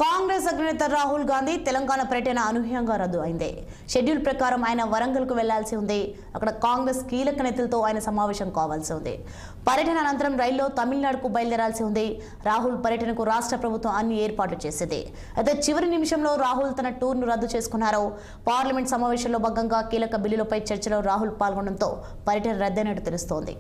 కాంగ్రెస్ అగ్రనేత రాహుల్ గాంధీ తెలంగాణ పర్యటన అనూహ్యంగా రద్దు అయింది. షెడ్యూల్ ప్రకారం ఆయన వరంగల్కు వెళ్లాల్సి ఉంది. అక్కడ కాంగ్రెస్ కీలక నేతలతో ఆయన సమావేశం కావాల్సి ఉంది. పర్యటన అనంతరం రైల్లో తమిళనాడుకు బయలుదేరాల్సి ఉంది. రాహుల్ పర్యటనకు రాష్ట్ర ప్రభుత్వం అన్ని ఏర్పాట్లు చేసింది. అయితే చివరి నిమిషంలో రాహుల్ తన టూర్ను రద్దు చేసుకున్నారు. పార్లమెంట్ సమావేశంలో భాగంగా కీలక బిల్లులపై చర్చలో రాహుల్ పాల్గొనడంతో పర్యటన రద్దయినట్టు తెలుస్తోంది.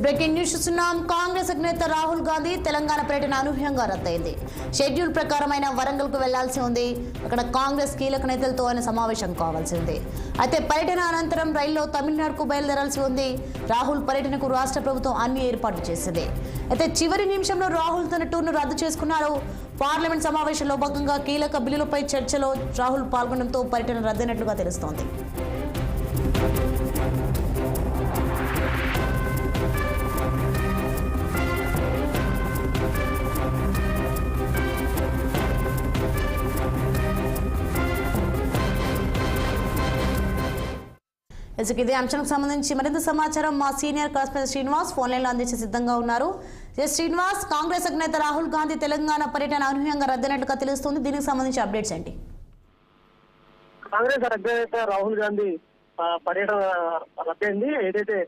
బ్రేకింగ్ న్యూస్ చూస్తున్నాం. కాంగ్రెస్ అగ్రనేత రాహుల్ గాంధీ తెలంగాణ పర్యటన అనూహ్యంగా రద్దయింది. షెడ్యూల్ ప్రకారం ఆయన వరంగల్కు వెళ్లాల్సి ఉంది. అక్కడ కాంగ్రెస్ కీలక నేతలతో ఆయన సమావేశం కావాల్సి ఉంది. అయితే పర్యటన అనంతరం రైల్లో తమిళనాడుకు బయలుదేరాల్సి ఉంది. రాహుల్ పర్యటనకు రాష్ట్ర ప్రభుత్వం అన్ని ఏర్పాట్లు చేసింది. అయితే చివరి నిమిషంలో రాహుల్ తన టూర్ను రద్దు చేసుకున్నారు. పార్లమెంట్ సమావేశంలో భాగంగా కీలక బిల్లులపై చర్చలో రాహుల్ పాల్గొనడంతో పర్యటన రద్దయినట్లుగా తెలుస్తోంది. ఇదే అంశానికి సంబంధించి మరింత సమాచారం మా senior correspondent Srinivas phone line లో అందించే సిద్ధంగా ఉన్నారు. శ్రీనివాస్, కాంగ్రెస్ అగ్రనేత రాహుల్ గాంధీ తెలంగాణ పర్యటన అనూహ్యంగా రద్దయినట్లుగా తెలుస్తుంది. దీనికి సంబంధించి అప్డేట్స్ ఏంటి? కాంగ్రెస్ అగ్రనేత రాహుల్ గాంధీ పర్యటన రద్దయింది. ఏదైతే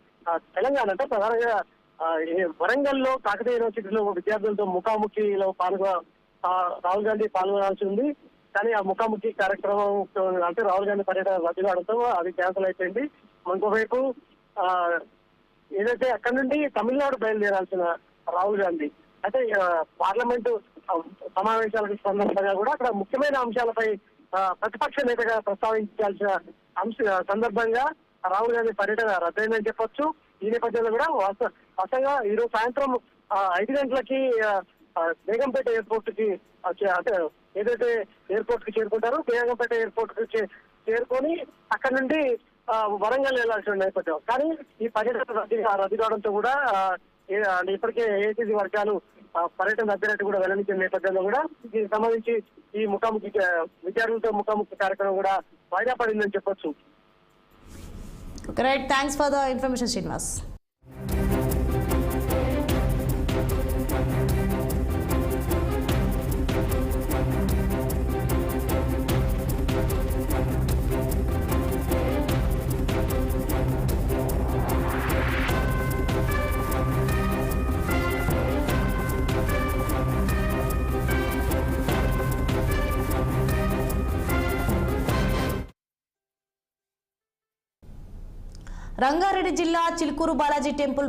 తెలంగాణ అంటే ప్రధానంగా వరంగల్లో కాకతీయ యూనివర్సిటీలో విద్యార్థులతో ముఖాముఖిలో రాహుల్ గాంధీ పాల్గొనాల్సి ఉంది. కానీ ఆ ముఖాముఖి కార్యక్రమం అంటే రాహుల్ గాంధీ పర్యటన రద్దు కావడంతో అది క్యాన్సిల్ అయిపోయింది. ఇంకోవైపు ఏదైతే అక్కడి నుండి తమిళనాడు బయలుదేరాల్సిన రాహుల్ గాంధీ అయితే పార్లమెంటు సమావేశాలకు సందర్భంగా కూడా అక్కడ ముఖ్యమైన అంశాలపై ప్రతిపక్ష నేతగా ప్రస్తావించాల్సిన సందర్భంగా రాహుల్ గాంధీ పర్యటన రద్దయిందని చెప్పొచ్చు. ఈ నేపథ్యంలో కూడా వరుసగా ఈరోజు సాయంత్రం 5 గంటలకి బేగంపేట ఎయిర్పోర్ట్ కి అంటే ఏదైతే ఎయిర్పోర్ట్ కి చేరుకుంటారో బేగంపేట ఎయిర్పోర్ట్ కి చేరుకొని అక్కడ నుండి వరంగల్ వెళ్లాల్సిన నేపథ్యం. కానీ ఈ పర్యటన రద్దు కావడంతో కూడా ఇప్పటికే ఏఐసీసీ వర్గాలు పర్యటన రద్దయినట్టు కూడా వెల్లడించిన నేపథ్యంలో కూడా దీనికి సంబంధించి ఈ ముఖాముఖి విద్యార్థులతో ముఖాముఖి కార్యక్రమం కూడా వాయిదా పడిందని చెప్పొచ్చు. Right, thanks for the information Srinivas. Rangareddy జిల్లా చిలుకూరు బాలాజీ టెంపుల్